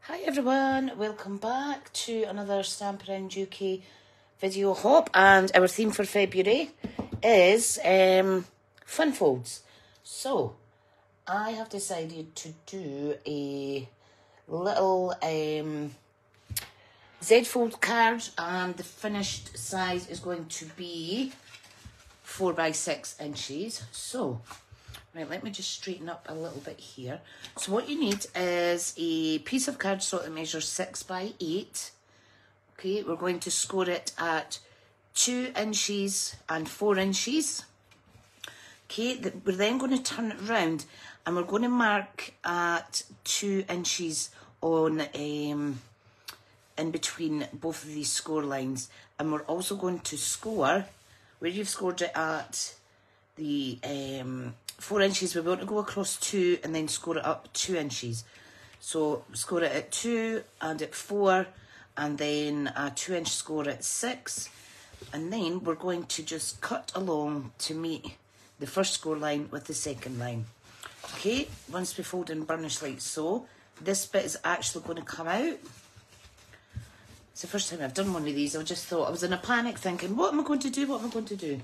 Hi everyone, welcome back to another Stampin' Up UK video hop, and our theme for February is fun folds. So I have decided to do a little Z fold card, and the finished size is going to be 4 by 6 inches. So right, let me just straighten up a little bit here. So what you need is a piece of cardstock that measures 6 by 8. Okay, we're going to score it at 2 inches and 4 inches. Okay, we're then going to turn it round and we're going to mark at 2 inches on in between both of these score lines. And we're also going to score where you've scored it at the 4 inches. We want to go across 2 and then score it up 2 inches. So score it at 2 and at 4, and then a 2-inch score at 6, and then we're going to just cut along to meet the first score line with the second line. Okay, once we fold and burnish like so, this bit is actually going to come out. It's the first time I've done one of these. I just thought, I was in a panic thinking, what am I going to do, what am I going to do?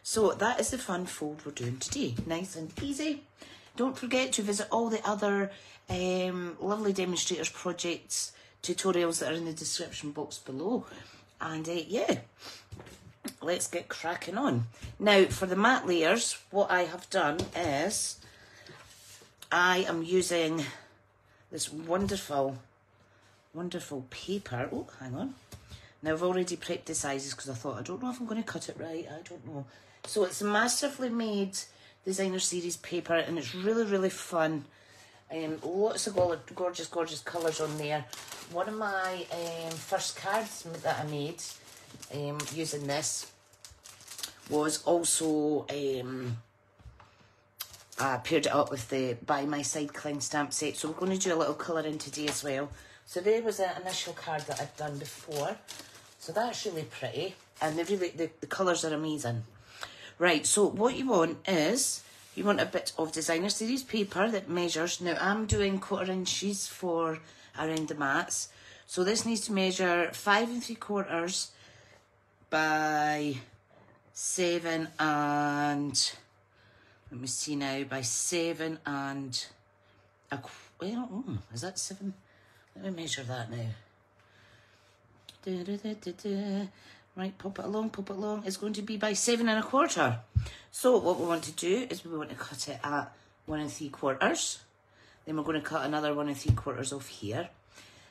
So that is the fun fold we're doing today. Nice and easy. Don't forget to visit all the other lovely demonstrators, projects, tutorials that are in the description box below. And yeah, let's get cracking on. Now for the mat layers, what I have done is I am using this wonderful paper. Oh, hang on. Now I've already prepped the sizes because I thought, I don't know if I'm going to cut it right. I don't know. So it's massively made designer series paper, and it's really fun. Lots of gorgeous colours on there. One of my first cards that I made using this was also I paired it up with the By My Side Cling stamp set. So we're going to do a little colouring today as well. So there was an initial card that I'd done before. So that's really pretty, and the colours are amazing. Right, so what you want is, you want a bit of designer series paper that measures. Now I'm doing 1/4 inches for around the mats. So this needs to measure 5 3/4 by 7 and, let me see now, by 7 and well, is that 7? Let me measure that now. Right, pop it along. It's going to be by 7 1/4. So what we want to do is we want to cut it at 1 3/4. Then we're going to cut another 1 3/4 off here.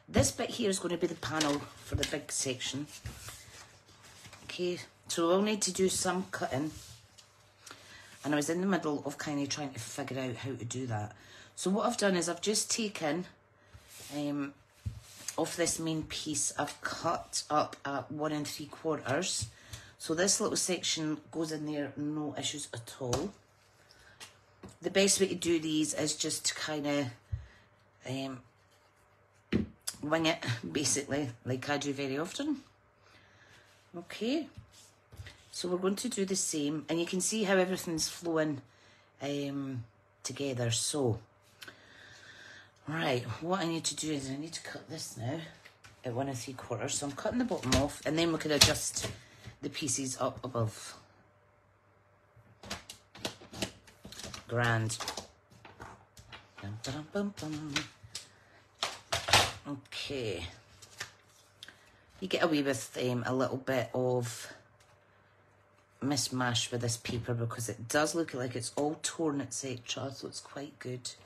This bit here is going to be the panel for the big section. Okay, so we'll need to do some cutting. And I was in the middle of kind of trying to figure out how to do that. So what I've done is I've just taken off this main piece, I've cut up at 1 3/4. So this little section goes in there, no issues at all. The best way to do these is just to kind of wing it, basically, like I do very often. Okay, so we're going to do the same, and you can see how everything's flowing together. So right, what I need to do is I need to cut this now at 1 3/4. So I'm cutting the bottom off, and then we can adjust the pieces up above. Grand. Dum, dum, bum, bum. Okay. You get away with a little bit of mishmash with this paper because it does look like it's all torn, etc. So it's quite good.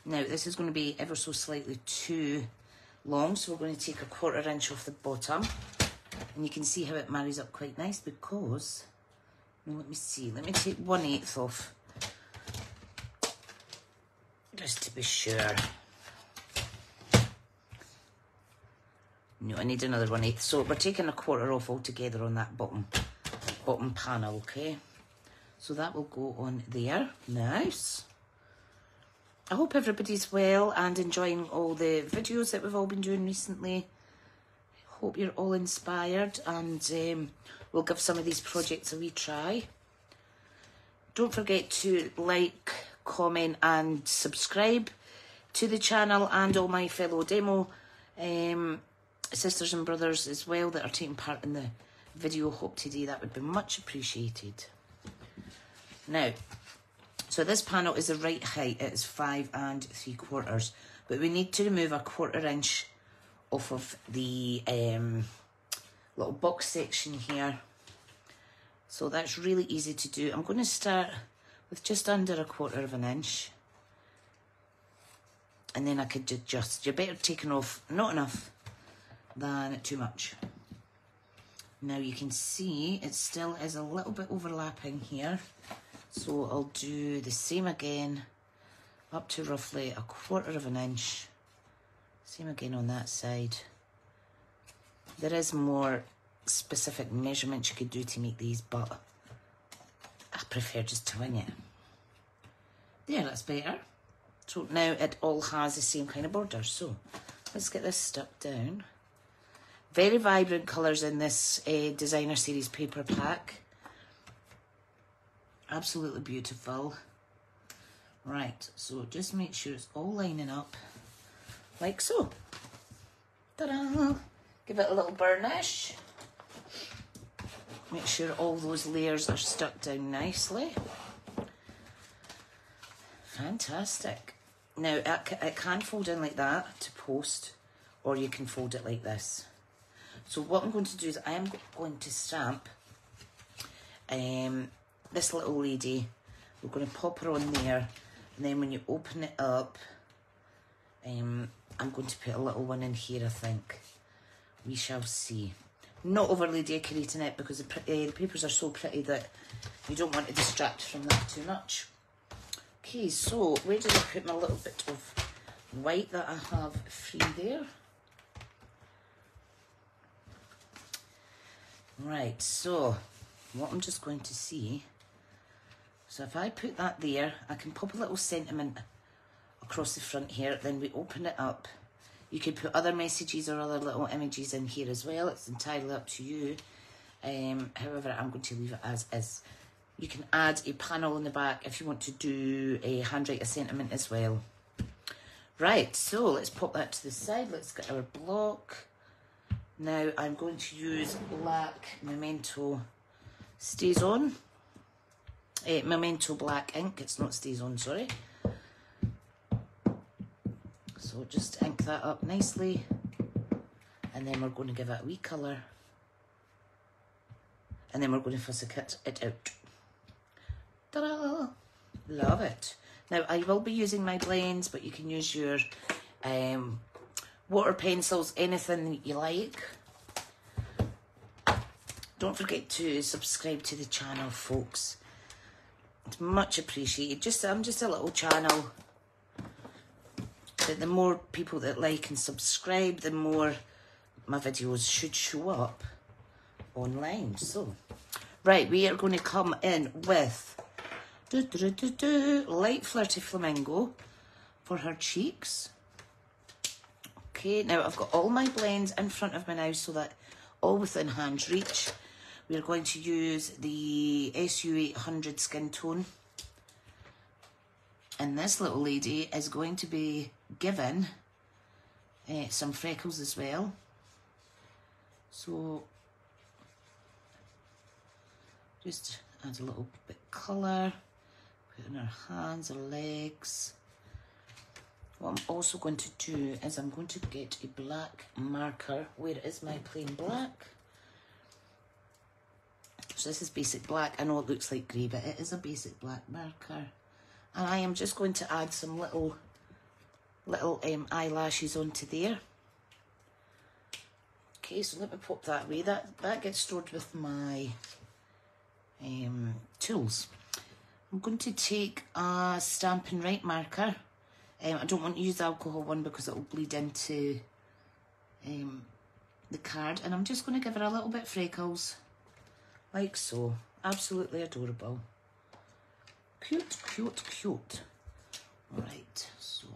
Now this is going to be ever so slightly too long, so we're going to take a 1/4 inch off the bottom, and you can see how it marries up quite nice because, no, let me see, let me take 1/8 off just to be sure. No, I need another 1/8, so we're taking a 1/4 off altogether on that bottom panel. Okay, so that will go on there. Nice. I hope everybody's well and enjoying all the videos that we've all been doing recently. I hope you're all inspired, and we'll give some of these projects a wee try. Don't forget to like, comment and subscribe. to the channel and all my fellow demo sisters and brothers as well that are taking part in the video hope today. That would be much appreciated. Now, so this panel is the right height. It is 5 3/4, but we need to remove a 1/4 inch off of the little box section here. So that's really easy to do. I'm going to start with just under a 1/4 inch. And then I could adjust. You're better taking off not enough than too much. Now you can see it still is a little bit overlapping here. So I'll do the same again up to roughly a 1/4 inch. Same again on that side. There is more specific measurements you could do to make these, but I prefer just to wing it. There, that's better. So now it all has the same kind of border. So let's get this stuck down. Very vibrant colours in this designer series paper pack. Absolutely beautiful. Right, so just make sure it's all lining up like so. Ta-da! Give it a little burnish. Make sure all those layers are stuck down nicely. Fantastic. Now, it can fold in like that to post, or you can fold it like this. So what I'm going to do is I am going to stamp this little lady. We're going to pop her on there, and then when you open it up, I'm going to put a little one in here, I think. We shall see. Not overly decorating it because the papers are so pretty that you don't want to distract from that too much. Okay, so where did I put my little bit of white that I have free there? Right, so what I'm just going to see, so if I put that there, I can pop a little sentiment across the front here, then we open it up. You could put other messages or other little images in here as well. It's entirely up to you. However, I'm going to leave it as is. You can add a panel in the back if you want to do a handwrite a sentiment as well. Right, so let's pop that to the side. Let's get our block. Now I'm going to use black Memento Stays On. Memento black ink. It's not Stays On, sorry. So just ink that up nicely. And then we're going to give it a wee colour. And then we're going to fussy cut it out. Ta-da! Love it. Now, I will be using my blends, but you can use your water pencils, anything that you like. Don't forget to subscribe to the channel, folks. It's much appreciated. I'm just a little channel. But the more people that like and subscribe, the more my videos should show up online. So, right, we are going to come in with light flirty flamingo for her cheeks. Okay, now I've got all my blends in front of me now so that all within hand's reach. We're going to use the SU800 skin tone. And this little lady is going to be given some freckles as well. So just add a little bit of colour. Put in her hands, her legs. What I'm also going to do is I'm going to get a black marker. Where is my plain black? So this is basic black. I know it looks like grey, but it is a basic black marker. And I am just going to add some little eyelashes onto there. Okay, so let me pop that away. That gets stored with my tools. I'm going to take a Stampin' Up marker. I don't want to use the alcohol one because it will bleed into the card. And I'm just going to give her a little bit of freckles, like so. Absolutely adorable. Cute, cute, cute. Right, so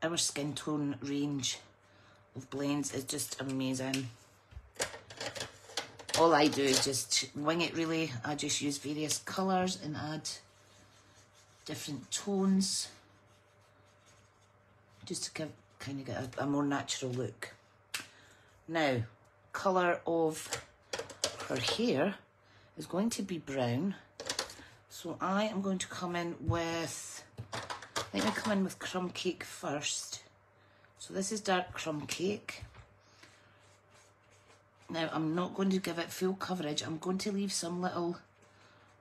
our skin tone range of blends is just amazing. All I do is just wing it really. I just use various colours and add different tones. just to kind of get a more natural look. Now, colour of her hair is going to be brown. So I am going to come in with, let me come in with crumb cake first. So this is dark crumb cake. Now I'm not going to give it full coverage. I'm going to leave some little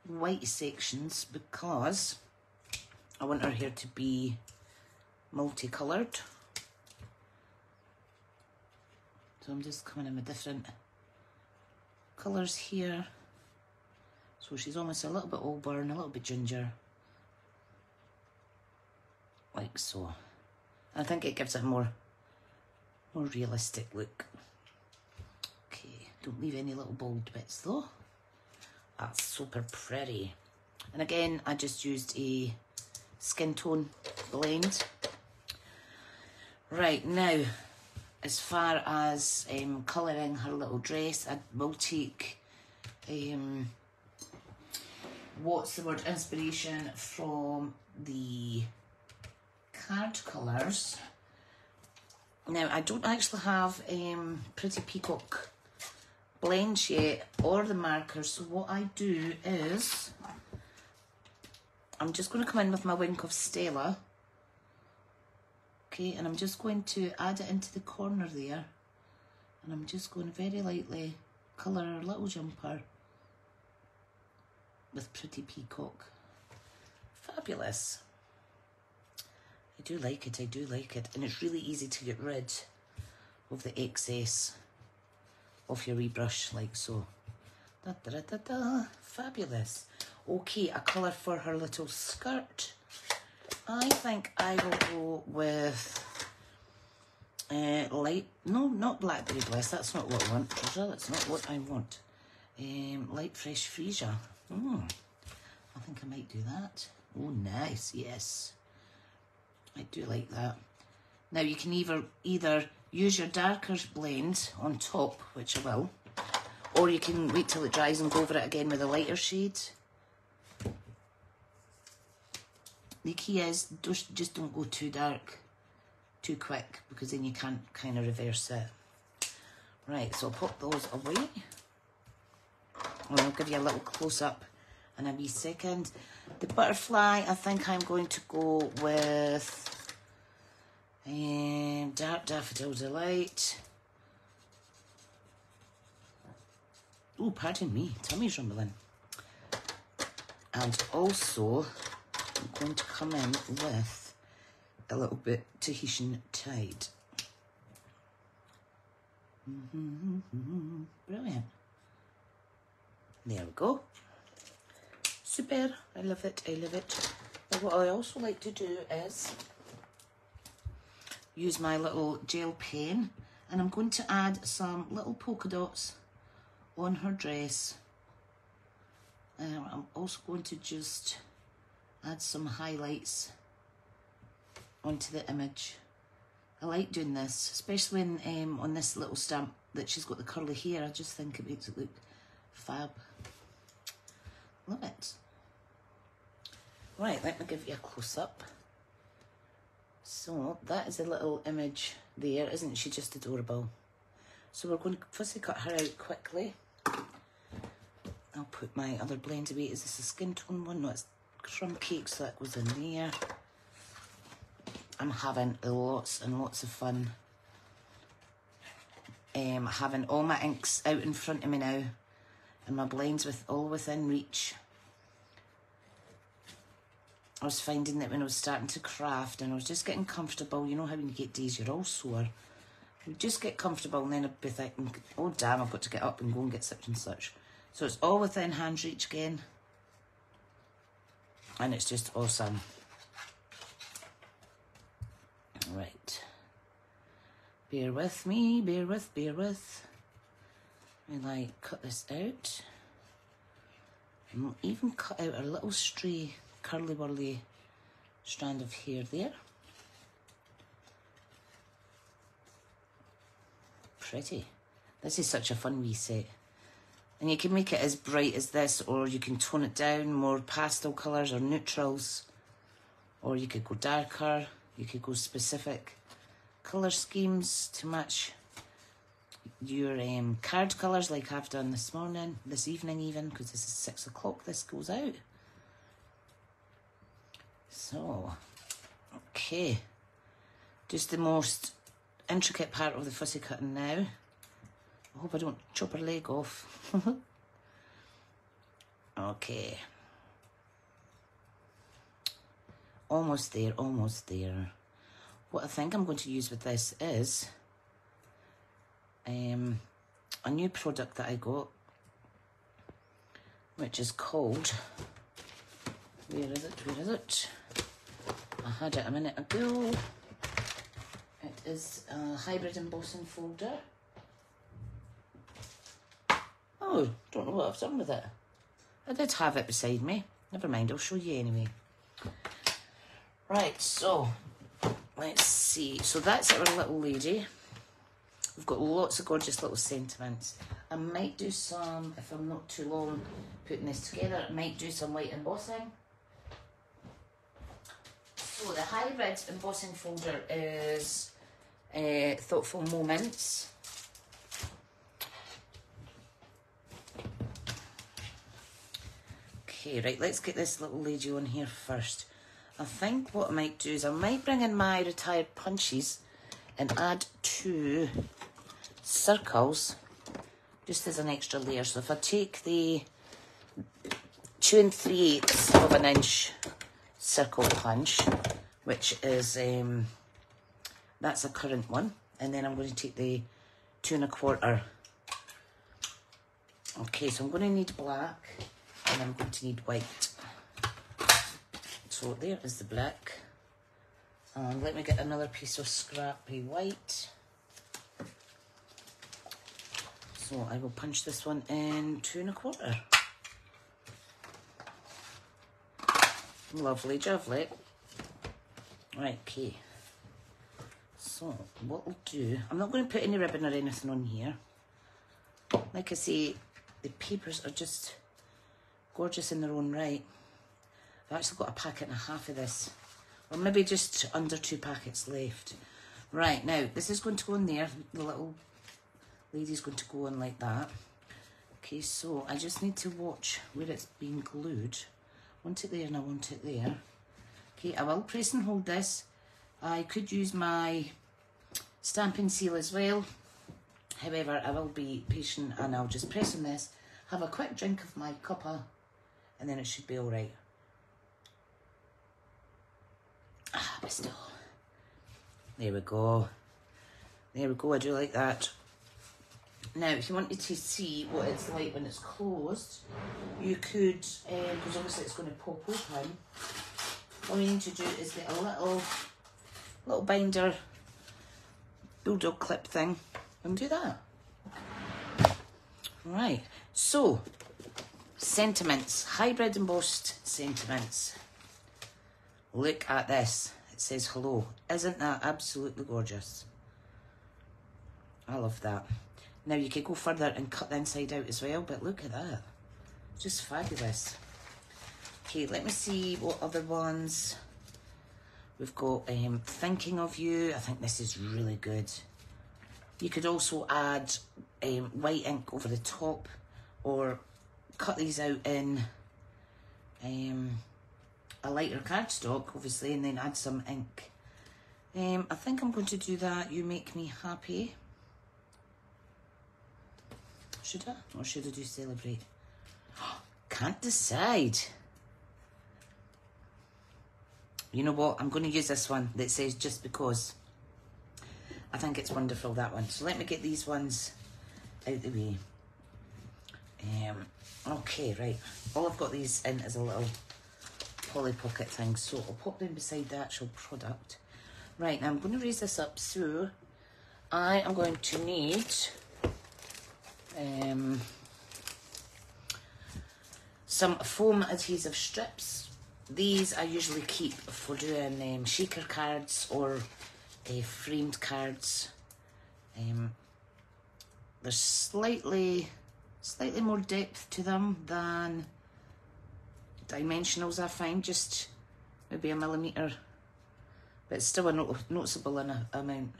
white sections because I want her hair to be multicoloured. So I'm just coming in with different colours here. So she's almost a little bit auburn, a little bit ginger. Like so. I think it gives it a more realistic look. Okay, don't leave any little bold bits though. That's super pretty. And again, I just used a skin tone blend. Right, now, as far as colouring her little dress, I will take, what's the word, inspiration from the card colours. Now, I don't actually have Pretty Peacock blends yet, or the markers, so what I do is, I'm just going to come in with my Wink of Stella. Okay, and I'm just going to add it into the corner there. And I'm just going to very lightly colour her little jumper with Pretty Peacock. Fabulous. I do like it, I do like it. And it's really easy to get rid of the excess of your rebrush, like so. Da, da, da, da, da. Fabulous. Okay, a colour for her little skirt. I think I will go with light, no, not Blackberry Bliss, that's not what I want, Tricia, that's not what I want. Light Fresh Freesia. I think I might do that. Oh, nice, yes. I do like that. Now you can either use your darker blend on top, which I will, or you can wait till it dries and go over it again with a lighter shade. The key is just don't go too dark too quick, because then you can't kind of reverse it. Right, so I'll pop those away. And I'll give you a little close-up in a wee second. The butterfly, I think I'm going to go with Dark Daffodil Delight. Oh, pardon me, tummy's rumbling. And also, I'm going to come in with a little bit Tahitian Tide. Brilliant. There we go. Super. I love it. I love it. But what I also like to do is use my little gel pen, and I'm going to add some little polka dots on her dress. I'm also going to just add some highlights onto the image. I like doing this, especially when on this little stamp that she's got the curly hair. I just think it makes it look fab. Love it. Right, let me give you a close-up. So that is a little image there. Isn't she just adorable? So we're going to firstly cut her out quickly. I'll put my other blend away. Is this a skin tone one? No, it's crumb cake, so that goes in there. I'm having lots and lots of fun. Having all my inks out in front of me now, and my blends all within reach. I was finding that when I was starting to craft and I was just getting comfortable, you know how when you get days you're all sore, you just get comfortable and then I'd be thinking, oh damn, I've got to get up and go and get such and such. So it's all within hand's reach again, and it's just awesome. Right, bear with me, bear with. And I cut this out, and we'll even cut out a little stray curly whirly strand of hair there. Pretty. This is such a fun wee set. And you can make it as bright as this, or you can tone it down, more pastel colours or neutrals, or you could go darker. You could go specific colour schemes to match your card colours, like I've done this evening even, because this is 6 o'clock this goes out. So, okay, just the most intricate part of the fussy cutting now. I hope I don't chop her leg off. Okay. Almost there, almost there. What I think I'm going to use with this is a new product that I got, which is called, where is it? I had it a minute ago. It is a hybrid embossing folder. Oh, don't know what I've done with it. I did have it beside me. Never mind, I'll show you anyway. Right, so let's see. So that's our little lady. We've got lots of gorgeous little sentiments. I might do some, if I'm not too long putting this together, I might do some white embossing. So the hybrid embossing folder is Thoughtful Moments. Okay, right, let's get this little lady on here first. I think what I might do is I might bring in my retired punches and add 2 circles just as an extra layer. So if I take the 2 3/8 of an inch circle punch, which is that's a current one, and then I'm going to take the 2 1/4. Okay, so I'm going to need black and I'm going to need white. So there is the black, and let me get another piece of scrappy white. So I will punch this one in 2 1/4. Lovely jubbly. Right, okay. So what we'll do, I'm not going to put any ribbon or anything on here. Like I say, the papers are just gorgeous in their own right. I've actually got a packet and a half of this, or maybe just under 2 packets left. Right, now this is going to go in there. The little lady's going to go in like that. Okay, so I just need to watch where it's being glued. I want it there and I want it there. Okay, I will press and hold this. I could use my stamping seal as well. However, I will be patient and I'll just press on this, have a quick drink of my cuppa, and then it should be all right. Ah, but still. There we go. There we go, I do like that. Now, if you wanted to see what it's like when it's closed, you could, because obviously it's going to pop open, all you need to do is get a little binder, bulldog clip thing, and do that. Right, so, sentiments, hybrid embossed sentiments. Look at this, it says hello. Isn't that absolutely gorgeous? I love that. Now you could go further and cut the inside out as well, but look at that. Just fabulous. Okay, let me see what other ones. We've got Thinking of You. I think this is really good. You could also add white ink over the top, or cut these out in a lighter cardstock, obviously, and then add some ink. I think I'm going to do that. You Make Me Happy. Should I? Or should I do Celebrate? Can't decide. You know what? I'm going to use this one that says Just Because. I think it's wonderful, that one. So let me get these ones out the way. Okay, right. All I've got these in is a little Polly Pocket thing, so I'll pop them beside the actual product. Right, now I'm going to raise this up, so I am going to need some foam adhesive strips. These I usually keep for doing shaker cards or framed cards. There's slightly more depth to them than dimensionals, I find, just maybe a millimetre but it's still a noticeable enough amount.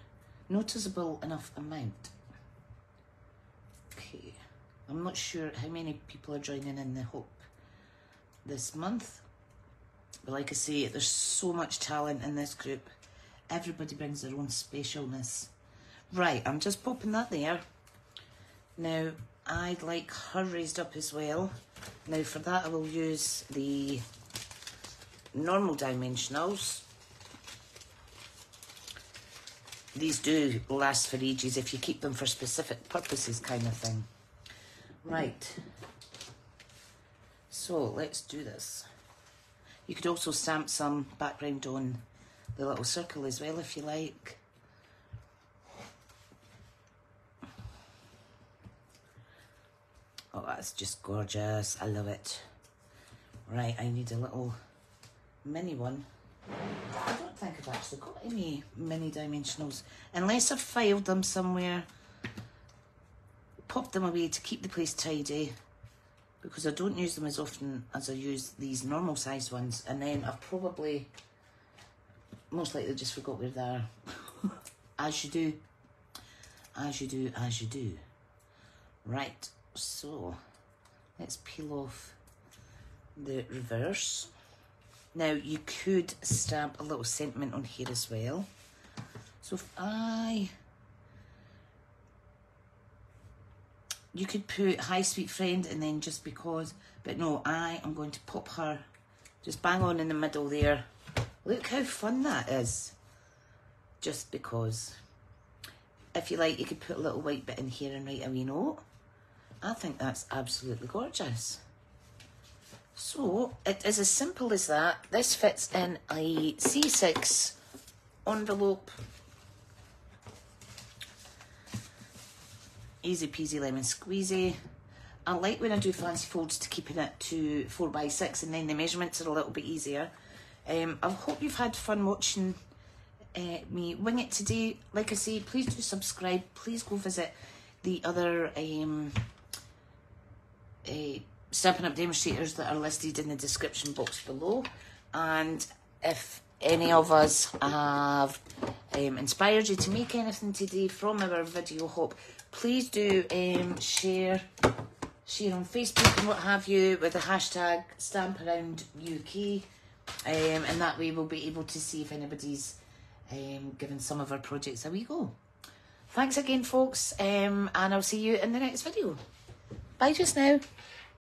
Noticeable enough amount. Okay, I'm not sure how many people are joining in the Hope this month, but like I say, there's so much talent in this group. Everybody brings their own specialness. Right, I'm just popping that there. Now, I'd like her raised up as well. Now, for that, I will use the normal dimensionals. These do last for ages if you keep them for specific purposes, kind of thing. Right. So, let's do this. You could also stamp some background on the little circle as well, if you like. Oh, that's just gorgeous. I love it. Right, I need a little mini one. I don't think I've actually got any mini dimensionals, unless I've filed them somewhere, popped them away to keep the place tidy, because I don't use them as often as I use these normal size ones, and then I've probably most likely just forgot where they are. As you do. As you do, as you do. Right, so let's peel off the reverse. Now, you could stamp a little sentiment on here as well. So if you could put hi sweet friend and then just because, but no, I am going to pop her just bang on in the middle there. Look how fun that is. Just because. If you like, you could put a little white bit in here and write a wee note. I think that's absolutely gorgeous. So, it is as simple as that. This fits in a C6 envelope. Easy peasy lemon squeezy. I like when I do fancy folds to keeping it to 4x6 and then the measurements are a little bit easier. I hope you've had fun watching me wing it today. Like I say, please do subscribe. Please go visit the other Stampin' Up demonstrators that are listed in the description box below. And if any of us have inspired you to make anything today from our video hop, please do share on Facebook and what have you with the hashtag StampAroundUK, and that way we'll be able to see if anybody's given some of our projects a wee go. Thanks again, folks, and I'll see you in the next video. Bye just now.